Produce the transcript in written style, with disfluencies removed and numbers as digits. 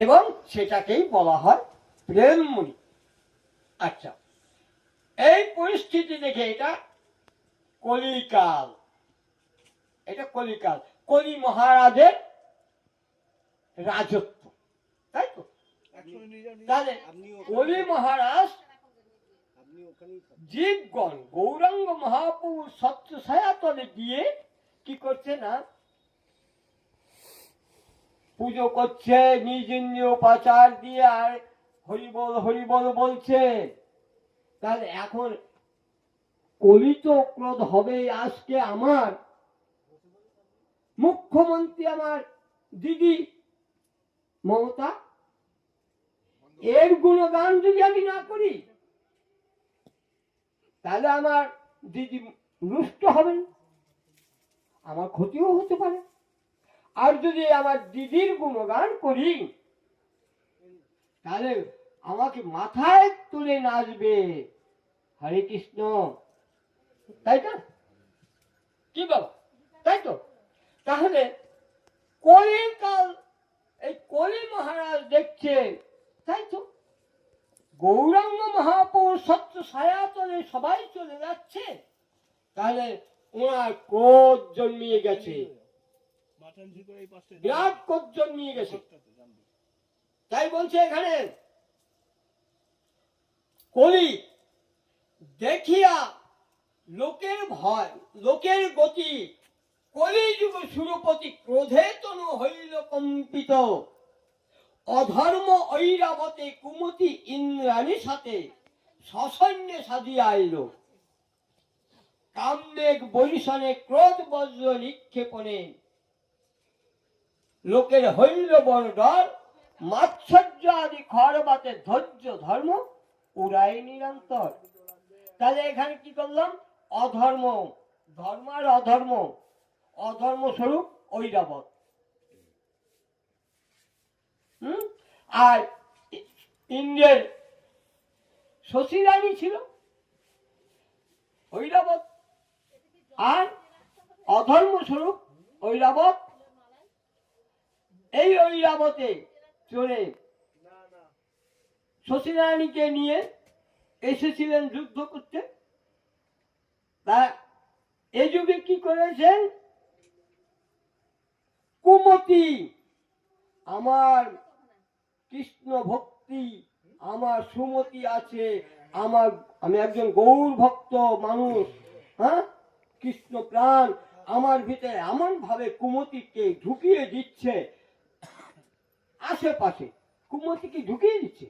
এবং সেটাকেই বলা হয় প্রেমমণি। আচ্ছা, এই পরিস্থিতি দেখে এটা কলিকাল, এটা কলিকাল, কলি মহারাজের রাজত্ব, তাই তো? তাহলে কলি মহারাজ জীবগণ গৌরাঙ্গ মহাপ্রভুর সত্য ছায়াতলে গিয়ে কি করছে না, পুজো করছে, নিজ ইন্দ্রিয় উপাচার দিয়ে আর হরিবল হরিবল বলছে। তাহলে এখন কলিত ক্রোধ হবে আজকে আমার মুখ্যমন্ত্রী, আমার দিদি মমতা, এর গুণগান যদি আমি না করি তাহলে আমার দিদি রুষ্ট হবেন, আমার ক্ষতিও হতে পারে। আর যদি আমার দিদির গুণগান করি তাহলে আমাকে মাথায় তুলে নাচবে হরে কৃষ্ণ, তাই তো? কি বল, তাই তো? তাহলে কলিকাল, এই কলি মহারাজ দেখছে, তাই তো, গৌরাঙ্গ মহাপ্রভুর সত্য ছায়াতলে সবাই চলে যাচ্ছে, তাহলে ওনার ক্রোধ জন্মিয়ে গেছে, বিরাট ক্রোধ জন্মিয়ে গেছে। তাই বলছে এখানে, কলি দেখিয়া লোকের ভয় লোকের গতি, কলিযুগ সুরপতি ক্রোধে তনু হইল কম্পিত, অধর্ম ঐরাবতে কুমতি ইন্দ্রাণীর সাথে সসৈন্যে সাজিয়া আইল, কামমেঘ বরিশনে ক্রোধ বজ্র নিক্ষেপণে, লোকের হইল বড় ডর, মাৎসর্য আদি খরবাতে ধৈর্য ধর্ম উড়াই নিরন্তর। তাহলে এখানে কি করলাম, অধর্ম, ধর্ম আর অধর্ম, অধর্ম স্বরূপ ঐরাবত, আর ইন্দ্রের শশী রানী ছিল ঐরাবত, আর অধর্ম স্বরূপ ঐরাবত। এই ঐরাবতে চলে শশী রানীকে নিয়ে এসেছিলেন যুদ্ধ করতে। তা এই যুগে কি করেছেন, কুমতি, আমার কৃষ্ণ ভক্তি, আমার সুমতি আছে, আমার, আমি একজন গৌর ভক্ত মানুষ, হ্যাঁ, কৃষ্ণ প্রাণ, আমার ভিতরে এমন ভাবে কুমতিকে ঢুকিয়ে দিচ্ছে, আশেপাশে কুমতিকে ঢুকিয়ে দিচ্ছে।